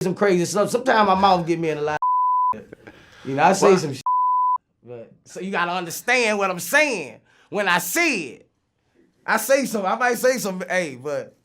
some crazy stuff. Sometimes my mouth get me in a lot of you know, I say some shit. But so you gotta understand what I'm saying when I say it. I say something, I might say something, hey, but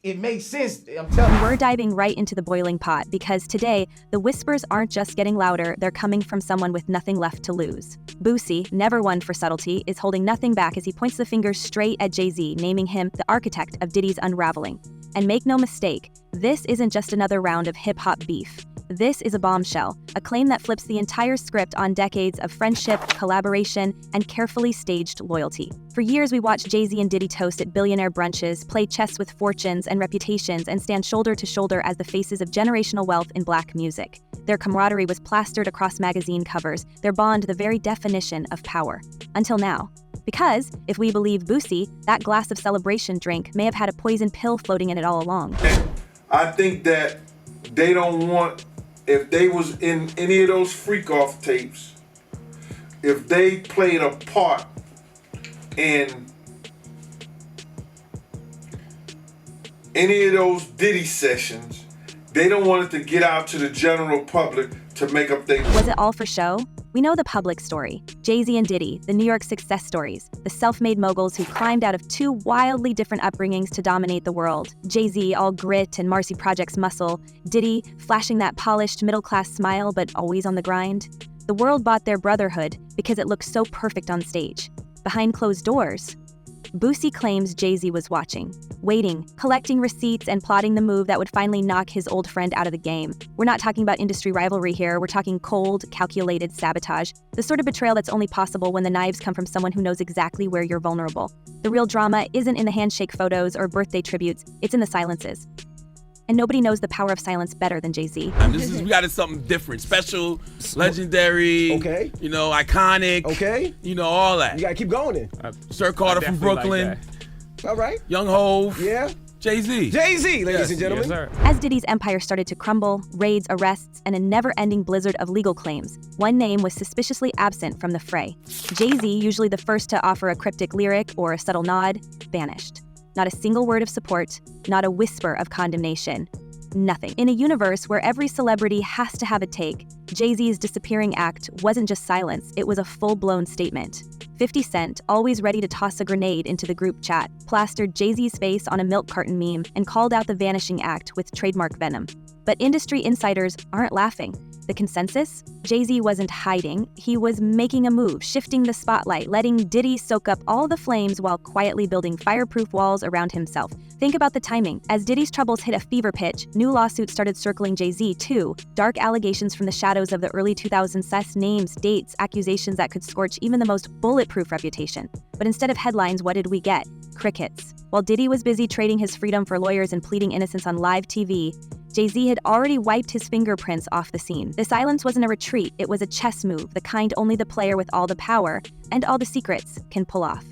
it makes sense, I'm telling you. We're diving right into the boiling pot because today, the whispers aren't just getting louder, they're coming from someone with nothing left to lose. Boosie, never one for subtlety, is holding nothing back as he points the finger straight at Jay-Z, naming him the architect of Diddy's unraveling. And make no mistake, this isn't just another round of hip-hop beef. This is a bombshell, a claim that flips the entire script on decades of friendship, collaboration, and carefully staged loyalty. For years, we watched Jay-Z and Diddy toast at billionaire brunches, play chess with fortunes and reputations, and stand shoulder to shoulder as the faces of generational wealth in black music. Their camaraderie was plastered across magazine covers, their bond the very definition of power. Until now. Because, if we believe Boosie, that glass of celebration drink may have had a poison pill floating in it all along. I think that they don't want, if they was in any of those freak-off tapes, if they played a part in any of those Diddy sessions, they don't want it to get out to the general public to make up their... Was it all for show? We know the public story. Jay-Z and Diddy, the New York success stories, the self-made moguls who climbed out of two wildly different upbringings to dominate the world. Jay-Z, all grit and Marcy Projects muscle. Diddy, flashing that polished middle-class smile but always on the grind. The world bought their brotherhood because it looked so perfect on stage. Behind closed doors, Boosie claims Jay-Z was watching, waiting, collecting receipts, and plotting the move that would finally knock his old friend out of the game. We're not talking about industry rivalry here, we're talking cold, calculated sabotage, the sort of betrayal that's only possible when the knives come from someone who knows exactly where you're vulnerable. The real drama isn't in the handshake photos or birthday tributes, it's in the silences. And nobody knows the power of silence better than Jay-Z. We got something different, special, legendary, okay, you know, iconic, okay, you know, all that. You gotta keep going then. Sir Carter from Brooklyn. Like all right. Young Hov. Yeah. Jay-Z. Jay-Z, ladies and gentlemen. Yes, as Diddy's empire started to crumble, raids, arrests, and a never-ending blizzard of legal claims, one name was suspiciously absent from the fray. Jay-Z, usually the first to offer a cryptic lyric or a subtle nod, vanished. Not a single word of support, not a whisper of condemnation. Nothing. In a universe where every celebrity has to have a take, Jay-Z's disappearing act wasn't just silence, it was a full-blown statement. 50 Cent, always ready to toss a grenade into the group chat, plastered Jay-Z's face on a milk carton meme and called out the vanishing act with trademark venom. But industry insiders aren't laughing. The consensus? Jay-Z wasn't hiding, he was making a move, shifting the spotlight, letting Diddy soak up all the flames while quietly building fireproof walls around himself. Think about the timing. As Diddy's troubles hit a fever pitch, new lawsuits started circling Jay-Z too. Dark allegations from the shadows of the early 2000s, sus names, dates, accusations that could scorch even the most bulletproof reputation. But instead of headlines, what did we get? Crickets. While Diddy was busy trading his freedom for lawyers and pleading innocence on live TV, Jay-Z had already wiped his fingerprints off the scene. The silence wasn't a retreat, it was a chess move, the kind only the player with all the power and all the secrets can pull off.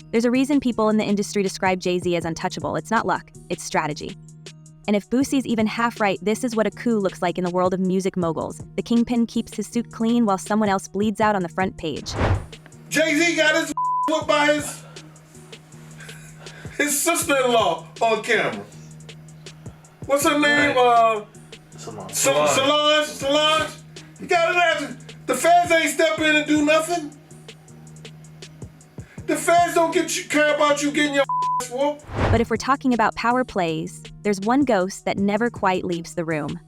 There's a reason people in the industry describe Jay-Z as untouchable. It's not luck, it's strategy. And if Boosie's even half right, this is what a coup looks like in the world of music moguls. The kingpin keeps his suit clean while someone else bleeds out on the front page. Jay-Z got his whooped by his sister-in-law on camera. What's her name? Solange. You got it. The feds ain't step in and do nothing. The feds don't care about you getting your whooped. But if we're talking about power plays, there's one ghost that never quite leaves the room.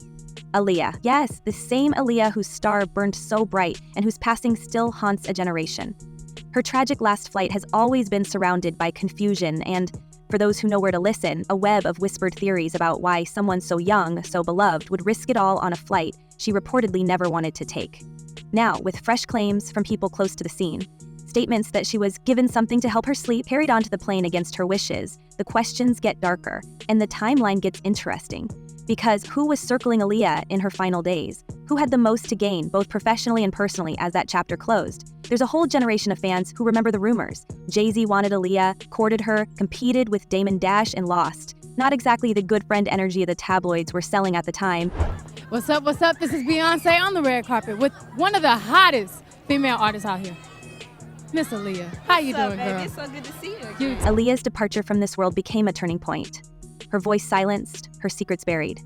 Aaliyah. Yes, the same Aaliyah whose star burned so bright and whose passing still haunts a generation. Her tragic last flight has always been surrounded by confusion and, for those who know where to listen, a web of whispered theories about why someone so young, so beloved, would risk it all on a flight she reportedly never wanted to take. Now, with fresh claims from people close to the scene, statements that she was given something to help her sleep, carried onto the plane against her wishes, the questions get darker, and the timeline gets interesting. Because who was circling Aaliyah in her final days? Who had the most to gain, both professionally and personally, as that chapter closed? There's a whole generation of fans who remember the rumors. Jay-Z wanted Aaliyah, courted her, competed with Damon Dash, and lost. Not exactly the good friend energy the tabloids were selling at the time. What's up, what's up? This is Beyonce on the red carpet with one of the hottest female artists out here, Miss Aaliyah. How you doing, girl? It's so good to see you again. Aaliyah's departure from this world became a turning point. Her voice silenced, her secrets buried.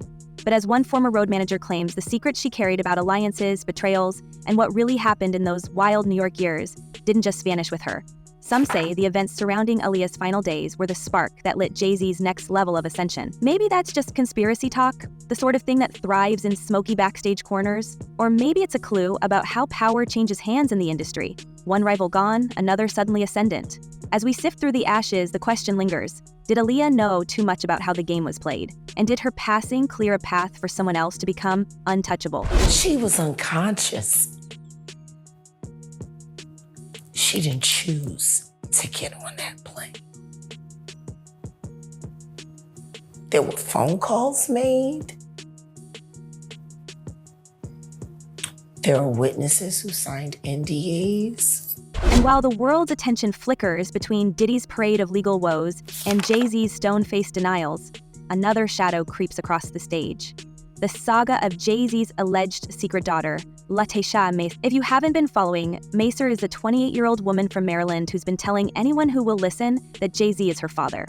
But as one former road manager claims, the secrets she carried about alliances, betrayals, and what really happened in those wild New York years didn't just vanish with her. Some say the events surrounding Aaliyah's final days were the spark that lit Jay-Z's next level of ascension. Maybe that's just conspiracy talk, the sort of thing that thrives in smoky backstage corners. Or maybe it's a clue about how power changes hands in the industry. One rival gone, another suddenly ascendant. As we sift through the ashes, the question lingers. Did Aaliyah know too much about how the game was played? And did her passing clear a path for someone else to become untouchable? She was unconscious. She didn't choose to get on that plane. There were phone calls made. There are witnesses who signed NDAs. And while the world's attention flickers between Diddy's parade of legal woes and Jay-Z's stone-faced denials, another shadow creeps across the stage. The saga of Jay-Z's alleged secret daughter, Latasha Macer. If you haven't been following, Macer is a 28-year-old woman from Maryland who's been telling anyone who will listen that Jay-Z is her father.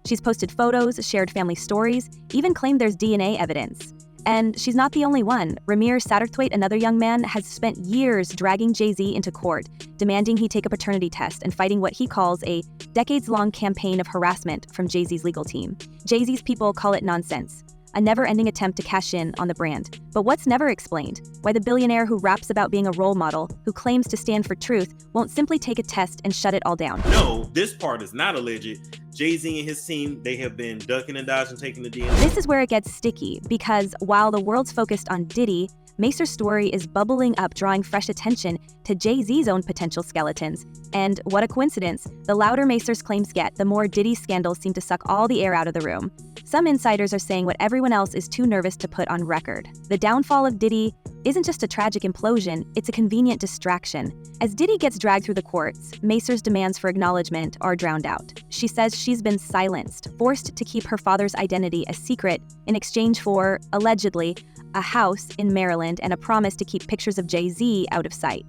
She's posted photos, shared family stories, even claimed there's DNA evidence. And she's not the only one. Ramir Satterthwaite, another young man, has spent years dragging Jay-Z into court, demanding he take a paternity test and fighting what he calls a decades-long campaign of harassment from Jay-Z's legal team. Jay-Z's people call it nonsense, a never-ending attempt to cash in on the brand. But what's never explained? Why the billionaire who raps about being a role model, who claims to stand for truth, won't simply take a test and shut it all down. No, this part is not alleged. Jay-Z and his team, they have been ducking and dodging, taking the DNA. This is where it gets sticky, because while the world's focused on Diddy, Macer's story is bubbling up, drawing fresh attention to Jay-Z's own potential skeletons. And what a coincidence, the louder Macer's claims get, the more Diddy's scandals seem to suck all the air out of the room. Some insiders are saying what everyone else is too nervous to put on record. The downfall of Diddy isn't just a tragic implosion, it's a convenient distraction. As Diddy gets dragged through the courts, Macer's demands for acknowledgement are drowned out. She says she's been silenced, forced to keep her father's identity a secret in exchange for, allegedly, a house in Maryland and a promise to keep pictures of Jay-Z out of sight.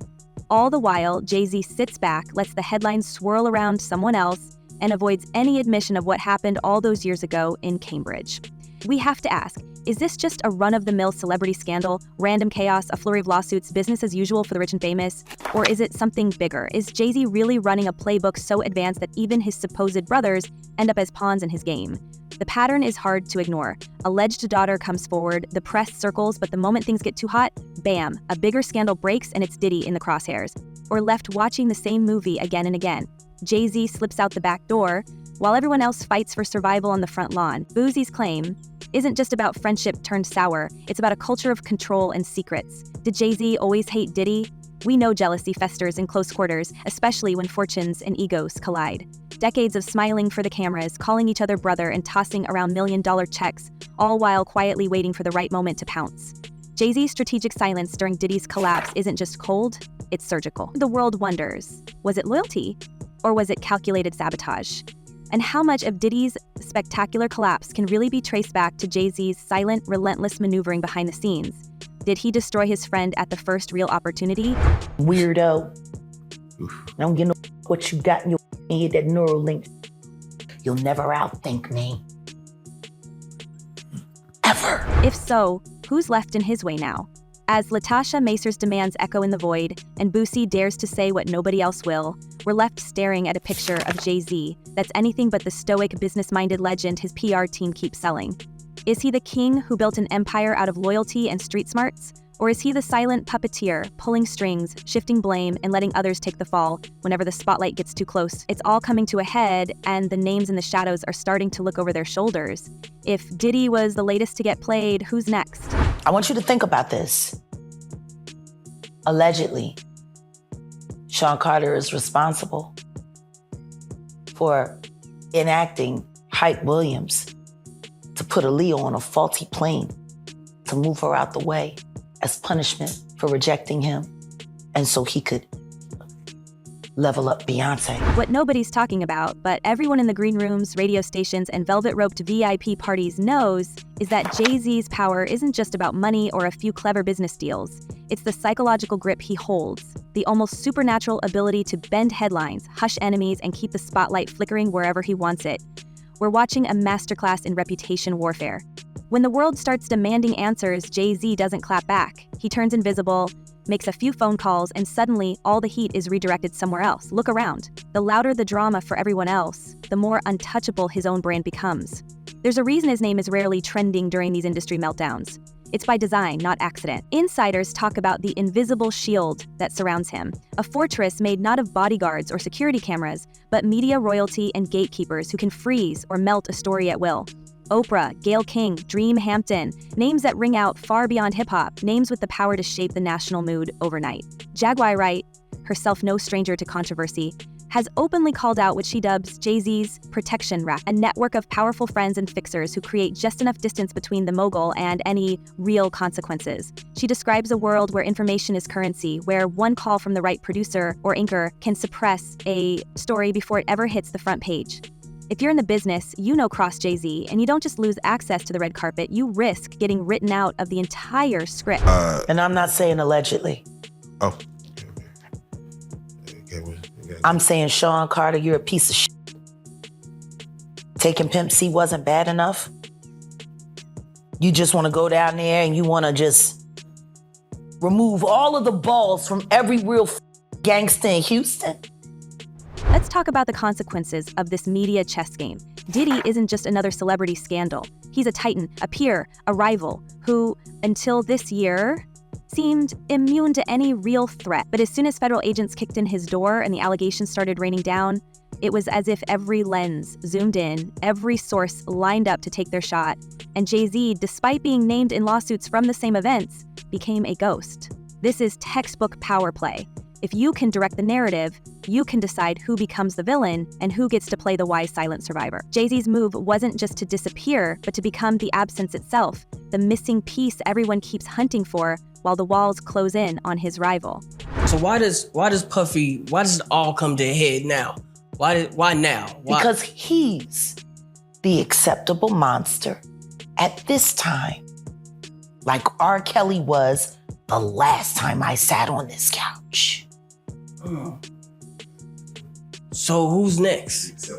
All the while, Jay-Z sits back, lets the headlines swirl around someone else, and avoids any admission of what happened all those years ago in Cambridge. We have to ask, is this just a run-of-the-mill celebrity scandal, random chaos, a flurry of lawsuits, business as usual for the rich and famous? Or is it something bigger? Is Jay-Z really running a playbook so advanced that even his supposed brothers end up as pawns in his game? The pattern is hard to ignore. Alleged daughter comes forward, the press circles, but the moment things get too hot, bam, a bigger scandal breaks and it's Diddy in the crosshairs. Or left watching the same movie again and again. Jay-Z slips out the back door, while everyone else fights for survival on the front lawn. Boosie's claim isn't just about friendship turned sour, it's about a culture of control and secrets. Did Jay-Z always hate Diddy? We know jealousy festers in close quarters, especially when fortunes and egos collide. Decades of smiling for the cameras, calling each other brother, and tossing around million-dollar checks, all while quietly waiting for the right moment to pounce. Jay-Z's strategic silence during Diddy's collapse isn't just cold, it's surgical. The world wonders, was it loyalty? Or was it calculated sabotage? And how much of Diddy's spectacular collapse can really be traced back to Jay-Z's silent, relentless maneuvering behind the scenes? Did he destroy his friend at the first real opportunity? Weirdo. I don't get no what you got in your head, that neural link. You'll never outthink me. Ever. If so, who's left in his way now? As Latasha Macer's demands echo in the void, and Boosie dares to say what nobody else will, we're left staring at a picture of Jay-Z that's anything but the stoic, business-minded legend his PR team keeps selling. Is he the king who built an empire out of loyalty and street smarts? Or is he the silent puppeteer, pulling strings, shifting blame, and letting others take the fall whenever the spotlight gets too close? It's all coming to a head, and the names in the shadows are starting to look over their shoulders. If Diddy was the latest to get played, who's next? I want you to think about this. Allegedly, Sean Carter is responsible for enacting Hype Williams to put Aaliyah on a faulty plane to move her out the way as punishment for rejecting him, and so he could level up Beyonce. What nobody's talking about, but everyone in the green rooms, radio stations, and velvet-roped VIP parties knows, is that Jay-Z's power isn't just about money or a few clever business deals. It's the psychological grip he holds, the almost supernatural ability to bend headlines, hush enemies, and keep the spotlight flickering wherever he wants it. We're watching a masterclass in reputation warfare. When the world starts demanding answers, Jay-Z doesn't clap back. He turns invisible, makes a few phone calls, and suddenly all the heat is redirected somewhere else. Look around. The louder the drama for everyone else, the more untouchable his own brand becomes. There's a reason his name is rarely trending during these industry meltdowns. It's by design, not accident. Insiders talk about the invisible shield that surrounds him, a fortress made not of bodyguards or security cameras, but media royalty and gatekeepers who can freeze or melt a story at will. Oprah, Gayle King, Dream Hampton, names that ring out far beyond hip-hop, names with the power to shape the national mood overnight. Jaguar Wright, herself no stranger to controversy, has openly called out what she dubs Jay-Z's protection racket, a network of powerful friends and fixers who create just enough distance between the mogul and any real consequences. She describes a world where information is currency, where one call from the right producer or anchor can suppress a story before it ever hits the front page. If you're in the business, you know cross Jay-Z, and you don't just lose access to the red carpet, you risk getting written out of the entire script. And I'm not saying allegedly. Oh. I'm saying, Sean Carter, you're a piece of shit. Taking Pimp C wasn't bad enough. You just want to go down there and you want to just remove all of the balls from every real gangster in Houston. Let's talk about the consequences of this media chess game. Diddy isn't just another celebrity scandal. He's a titan, a peer, a rival, who, until this year, seemed immune to any real threat. But as soon as federal agents kicked in his door and the allegations started raining down, it was as if every lens zoomed in, every source lined up to take their shot, and Jay-Z, despite being named in lawsuits from the same events, became a ghost. This is textbook power play. If you can direct the narrative, you can decide who becomes the villain and who gets to play the wise silent survivor. Jay-Z's move wasn't just to disappear, but to become the absence itself, the missing piece everyone keeps hunting for while the walls close in on his rival. So why does it all come to a head now? Why now? Why? Because he's the acceptable monster at this time, like R. Kelly was the last time I sat on this couch. So who's next?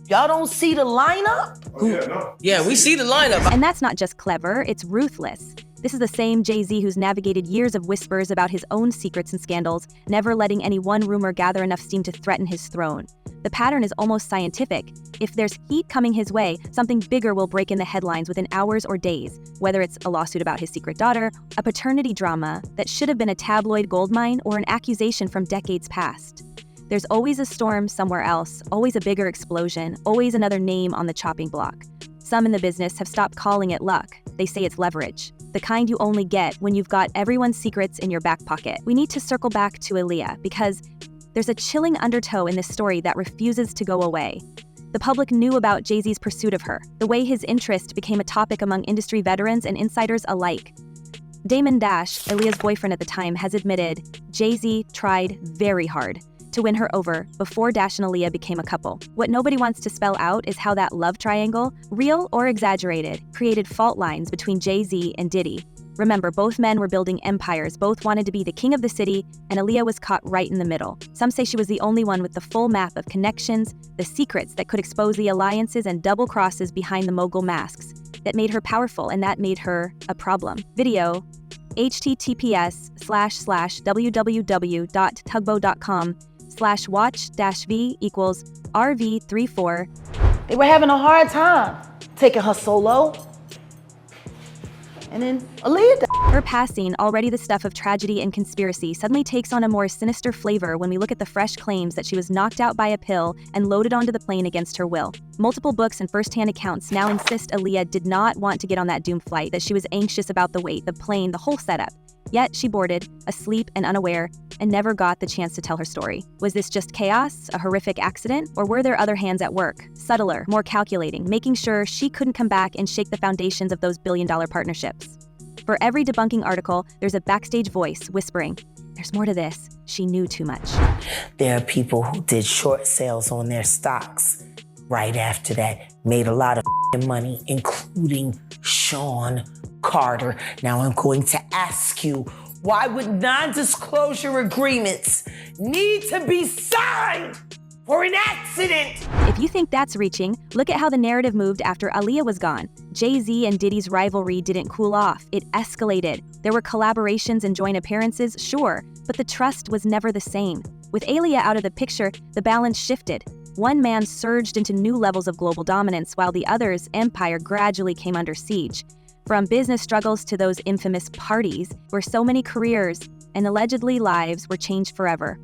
Y'all don't see the lineup? Yeah, we see the lineup. And that's not just clever, it's ruthless. This is the same Jay-Z who's navigated years of whispers about his own secrets and scandals, never letting any one rumor gather enough steam to threaten his throne. The pattern is almost scientific. If there's heat coming his way, something bigger will break in the headlines within hours or days, whether it's a lawsuit about his secret daughter, a paternity drama that should have been a tabloid goldmine, or an accusation from decades past. There's always a storm somewhere else, always a bigger explosion, always another name on the chopping block. Some in the business have stopped calling it luck. They say it's leverage, the kind you only get when you've got everyone's secrets in your back pocket. We need to circle back to Aaliyah because there's a chilling undertow in this story that refuses to go away. The public knew about Jay-Z's pursuit of her, the way his interest became a topic among industry veterans and insiders alike. Damon Dash, Aaliyah's boyfriend at the time, has admitted Jay-Z tried very hard to win her over before Dash and Aaliyah became a couple. What nobody wants to spell out is how that love triangle, real or exaggerated, created fault lines between Jay-Z and Diddy. Remember, both men were building empires, both wanted to be the king of the city, and Aaliyah was caught right in the middle. Some say she was the only one with the full map of connections, the secrets that could expose the alliances and double crosses behind the mogul masks that made her powerful and that made her a problem. Video, https://www.tugboat.com/watch-v=RV34. They were having a hard time taking her solo. And then Aaliyah died. Her passing, already the stuff of tragedy and conspiracy, suddenly takes on a more sinister flavor when we look at the fresh claims that she was knocked out by a pill and loaded onto the plane against her will. Multiple books and first-hand accounts now insist Aaliyah did not want to get on that doomed flight, that she was anxious about the wait, the plane, the whole setup. Yet she boarded, asleep and unaware, and never got the chance to tell her story. Was this just chaos, a horrific accident, or were there other hands at work, subtler, more calculating, making sure she couldn't come back and shake the foundations of those billion-dollar partnerships? For every debunking article, there's a backstage voice whispering, "There's more to this. She knew too much." There are people who did short sales on their stocks right after that, made a lot of money, including Sean Carter. Now I'm going to ask you, why would non-disclosure agreements need to be signed for an accident. If you think that's reaching, look at how the narrative moved after Aaliyah was gone. Jay-Z and Diddy's rivalry didn't cool off, it escalated. There were collaborations and joint appearances, sure, but the trust was never the same. With Aaliyah out of the picture, the balance shifted. One man surged into new levels of global dominance while the other's empire gradually came under siege. From business struggles to those infamous parties, where so many careers and allegedly lives were changed forever.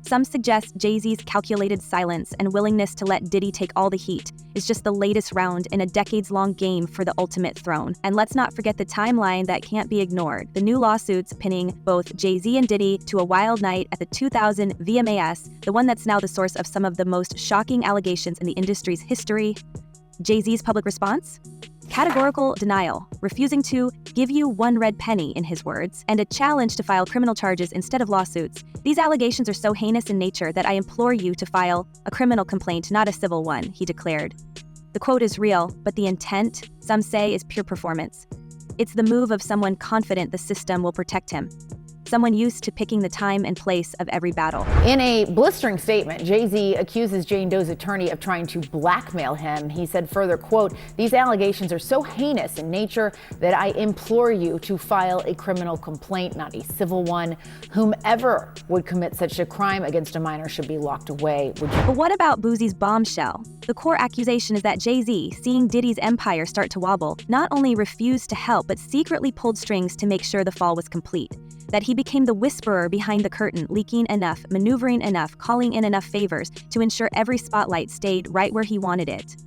Some suggest Jay-Z's calculated silence and willingness to let Diddy take all the heat is just the latest round in a decades-long game for the ultimate throne. And let's not forget the timeline that can't be ignored. The new lawsuits pinning both Jay-Z and Diddy to a wild night at the 2000 VMAs, the one that's now the source of some of the most shocking allegations in the industry's history. Jay-Z's public response? Categorical denial, refusing to give you one red penny, in his words, and a challenge to file criminal charges instead of lawsuits. These allegations are so heinous in nature that I implore you to file a criminal complaint, not a civil one, he declared. The quote is real, but the intent, some say, is pure performance. It's the move of someone confident the system will protect him. Someone used to picking the time and place of every battle. In a blistering statement, Jay-Z accuses Jane Doe's attorney of trying to blackmail him. He said further, quote, "These allegations are so heinous in nature that I implore you to file a criminal complaint, not a civil one. Whomever would commit such a crime against a minor should be locked away." But what about Boosie's bombshell? The core accusation is that Jay-Z, seeing Diddy's empire start to wobble, not only refused to help, but secretly pulled strings to make sure the fall was complete. That he became the whisperer behind the curtain, leaking enough, maneuvering enough, calling in enough favors to ensure every spotlight stayed right where he wanted it.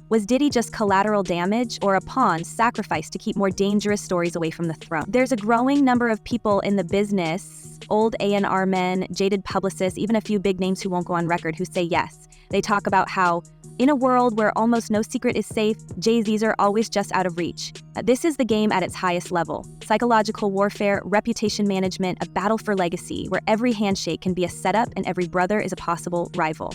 Was Diddy just collateral damage or a pawn sacrificed to keep more dangerous stories away from the throne? There's a growing number of people in the business, old A&R men, jaded publicists, even a few big names who won't go on record, who say yes. They talk about how, in a world where almost no secret is safe, Jay-Z's are always just out of reach. This is the game at its highest level. Psychological warfare, reputation management, a battle for legacy, where every handshake can be a setup and every brother is a possible rival.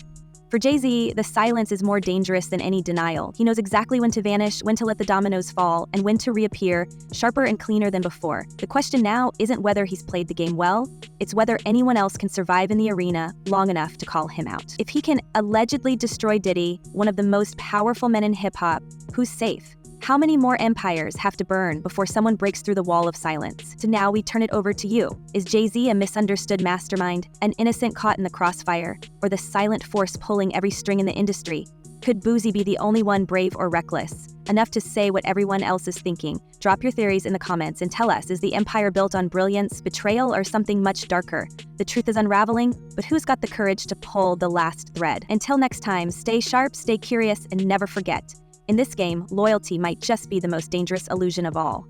For Jay-Z, the silence is more dangerous than any denial. He knows exactly when to vanish, when to let the dominoes fall, and when to reappear, sharper and cleaner than before. The question now isn't whether he's played the game well, it's whether anyone else can survive in the arena long enough to call him out. If he can allegedly destroy Diddy, one of the most powerful men in hip-hop, who's safe? How many more empires have to burn before someone breaks through the wall of silence? So now we turn it over to you. Is Jay-Z a misunderstood mastermind, an innocent caught in the crossfire, or the silent force pulling every string in the industry? Could Boosie be the only one brave or reckless, enough to say what everyone else is thinking? Drop your theories in the comments and tell us, is the empire built on brilliance, betrayal, or something much darker? The truth is unraveling, but who's got the courage to pull the last thread? Until next time, stay sharp, stay curious, and never forget. In this game, loyalty might just be the most dangerous illusion of all.